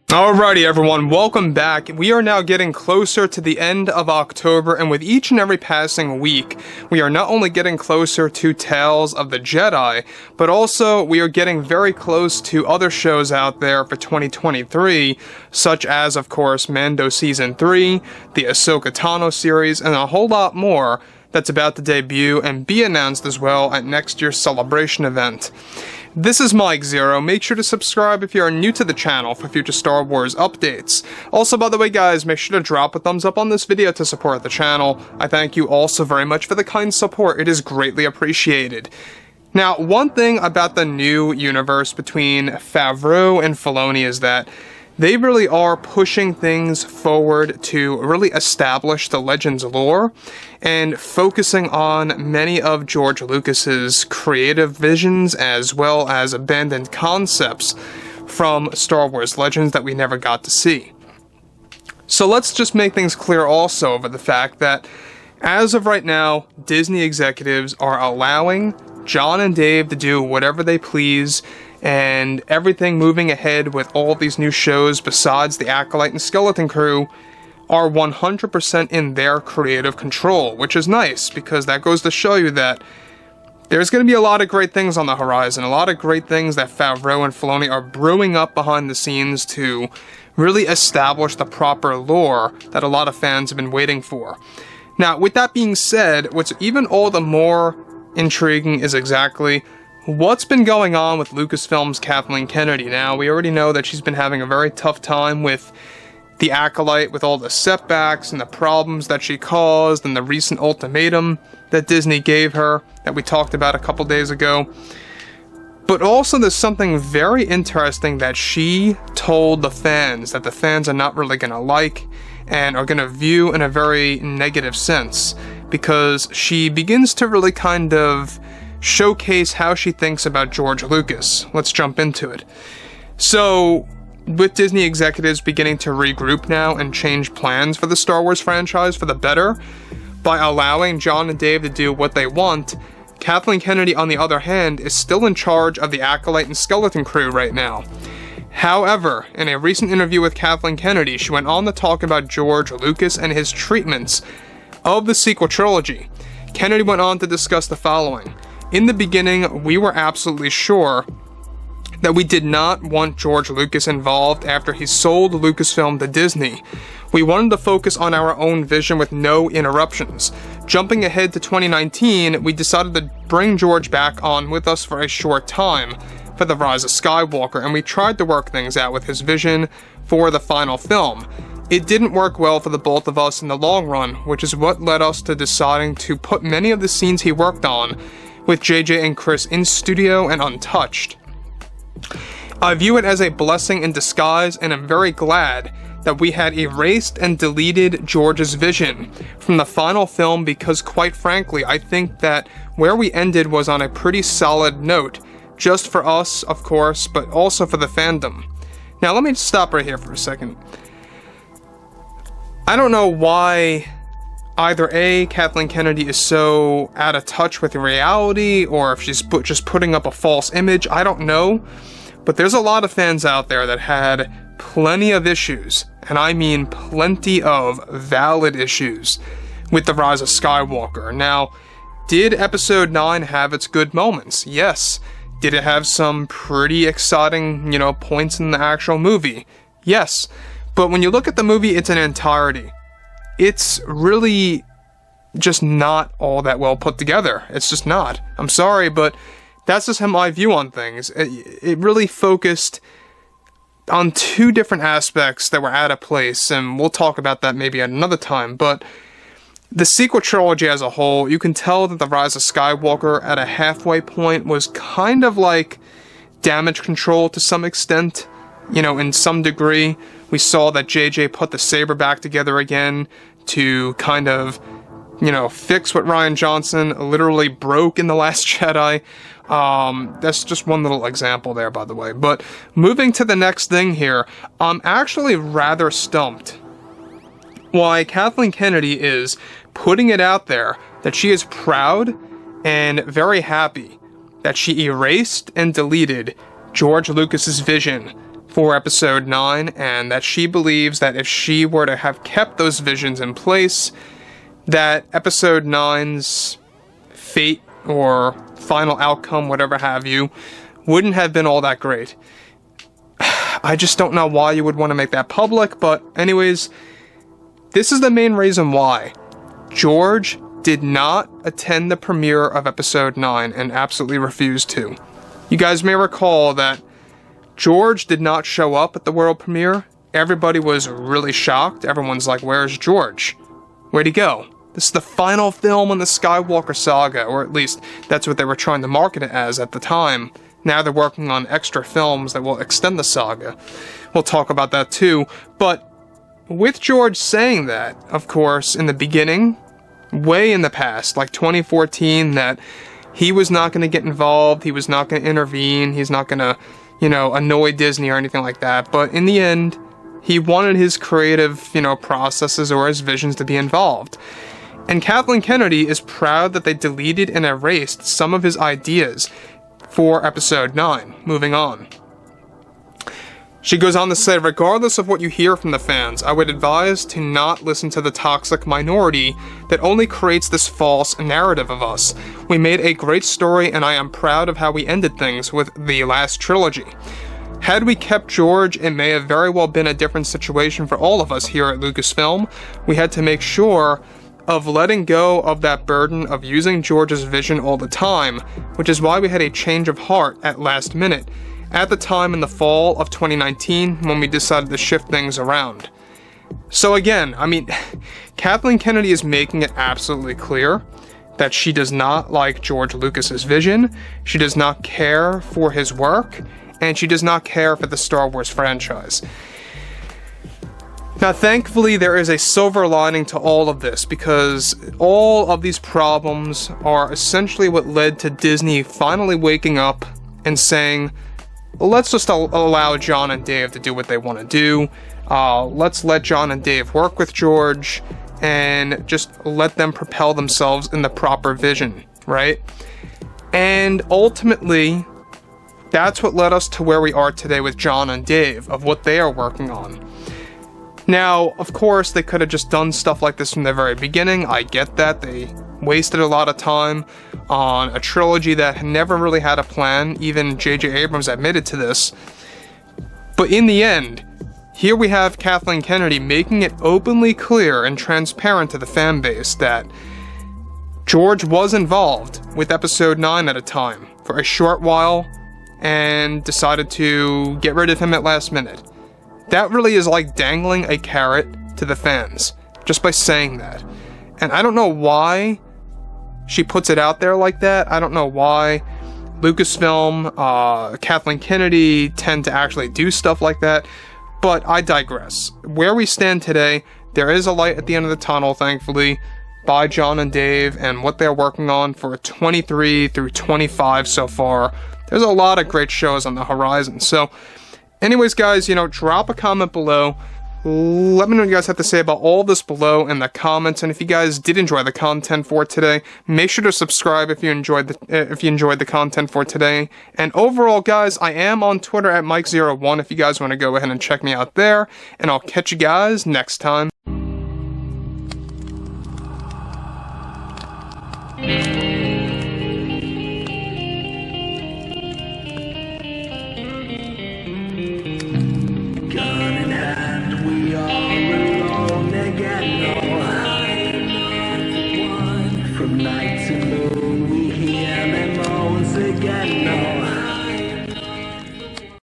Alrighty everyone, welcome back. We are now getting closer to the end of October, and with each and every passing week, we are not only getting closer to Tales of the Jedi, but also we are getting very close to other shows out there for 2023, such as, of course, Mando Season 3, the Ahsoka Tano series, and a whole lot more that's about to debut and be announced as well at next year's Celebration event. This is Mike Zero. Make sure to subscribe if you are new to the channel for future Star Wars updates. Also, by the way guys, make sure to drop a thumbs up on this video to support the channel. I thank you also very much for the kind support. It is greatly appreciated. Now, one thing about the new universe between FAVREAU and FILONI is that they really are pushing things forward to really establish the Legends lore and focusing on many of George Lucas's creative visions as well as abandoned concepts from Star Wars Legends that we never got to see. So let's just make things clear also over the fact that as of right now, Disney executives are allowing Jon and Dave to do whatever they please, and everything moving ahead with all these new shows besides the Acolyte and Skeleton Crew are 100% in their creative control, which is nice because that goes to show you that there's going to be a lot of great things on the horizon, a lot of great things that FAVREAU and FILONI are brewing up behind the scenes to really establish the proper lore that a lot of fans have been waiting for. Now, with that being said, what's even all the more intriguing is exactly what's been going on with Lucasfilm's Kathleen Kennedy. Now, we already know that she's been having a very tough time with the Acolyte, with all the setbacks and the problems that she caused and the recent ultimatum that Disney gave her that we talked about a couple days ago. But also there's something very interesting that she told the fans that the fans are not really going to like and are going to view in a very negative sense, because she begins to really kind of showcase how she thinks about George Lucas. Let's jump into it. So, with Disney executives beginning to regroup now and change plans for the Star Wars franchise for the better, by allowing Jon and Dave to do what they want, Kathleen Kennedy, on the other hand, is still in charge of the Acolyte and Skeleton Crew right now. However, in a recent interview with Kathleen Kennedy, she went on to talk about George Lucas and his treatments of the sequel trilogy. Kennedy went on to discuss the following. In the beginning, we were absolutely sure that we did not want George Lucas involved after he sold Lucasfilm to Disney. We wanted to focus on our own vision with no interruptions. Jumping ahead to 2019, we decided to bring George back on with us for a short time for The Rise of Skywalker, and we tried to work things out with his vision for the final film. It didn't work well for the both of us in the long run, which is what led us to deciding to put many of the scenes he worked on with JJ and Chris in studio and untouched. I view it as a blessing in disguise, and I'm very glad that we had erased and deleted George's vision from the final film, because quite frankly, I think that where we ended was on a pretty solid note, just for us, of course, but also for the fandom. Now let me stop right here for a second. I don't know why either A, Kathleen Kennedy is so out of touch with reality, or if she's just putting up a false image, I don't know. But there's a lot of fans out there that had plenty of issues, and I mean plenty of valid issues, with The Rise of Skywalker. Now, did Episode 9 have its good moments? Yes. Did it have some pretty exciting, points in the actual movie? Yes. But when you look at the movie, it's an entirety. It's really just not all that well put together. It's just not. I'm sorry, but that's just how my view on things. It really focused on two different aspects that were out of place, and we'll talk about that maybe at another time, but the sequel trilogy as a whole, you can tell that The Rise of Skywalker at a halfway point was kind of like damage control to some extent. In some degree, we saw that JJ put the saber back together again to kind of, fix what Rian Johnson literally broke in The Last Jedi. That's just one little example there, by the way. But moving to the next thing here, I'm actually rather stumped why Kathleen Kennedy is putting it out there that she is proud and very happy that she erased and deleted George Lucas's vision for episode 9, and that she believes that if she were to have kept those visions in place, that episode 9's fate or final outcome, whatever have you, wouldn't have been all that great. I just don't know why you would want to make that public, but anyways, this is the main reason why. George did not attend the premiere of episode 9 and absolutely refused to. You guys may recall that George did not show up at the world premiere. Everybody was really shocked. Everyone's like, where's George? Where'd he go? This is the final film in the Skywalker saga, or at least that's what they were trying to market it as at the time. Now they're working on extra films that will extend the saga. We'll talk about that too. But with George saying that, of course, in the beginning, way in the past, like 2014, that he was not going to get involved, he was not going to intervene, he's not going to, annoy Disney or anything like that. But in the end, he wanted his creative, processes or his visions to be involved. And Kathleen Kennedy is proud that they deleted and erased some of his ideas for episode 9. Moving on. She goes on to say, regardless of what you hear from the fans, I would advise to not listen to the toxic minority that only creates this false narrative of us. We made a great story, and I am proud of how we ended things with the last trilogy. Had we kept George, it may have very well been a different situation for all of us here at Lucasfilm. We had to make sure of letting go of that burden of using George's vision all the time, which is why we had a change of heart at last minute, at the time in the fall of 2019 when we decided to shift things around. So again, Kathleen Kennedy is making it absolutely clear that she does not like George Lucas's vision, she does not care for his work, and she does not care for the Star Wars franchise. Now, thankfully, there is a silver lining to all of this, because all of these problems are essentially what led to Disney finally waking up and saying, let's just allow John and Dave to do what they want to do. Let's let John and Dave work with George and just let them propel themselves in the proper vision, right? And ultimately, that's what led us to where we are today with John and Dave, of what they are working on. Now, of course, they could have just done stuff like this from the very beginning. I get that. They wasted a lot of time on a trilogy that never really had a plan. Even J.J. Abrams admitted to this. But in the end, here we have Kathleen Kennedy making it openly clear and transparent to the fan base that George was involved with episode 9 at a time for a short while and decided to get rid of him at last minute. That really is like dangling a carrot to the fans, just by saying that. And I don't know why she puts it out there like that. I don't know why Lucasfilm, Kathleen Kennedy tend to actually do stuff like that. But I digress. Where we stand today, there is a light at the end of the tunnel, thankfully, by John and Dave and what they're working on for 23 through 25 so far. There's a lot of great shows on the horizon. So, anyways, guys, drop a comment below. Let me know what you guys have to say about all this below in the comments. And if you guys did enjoy the content for today, make sure to subscribe if you enjoyed the content for today. And overall, guys, I am on Twitter at Mike01 if you guys want to go ahead and check me out there. And I'll catch you guys next time.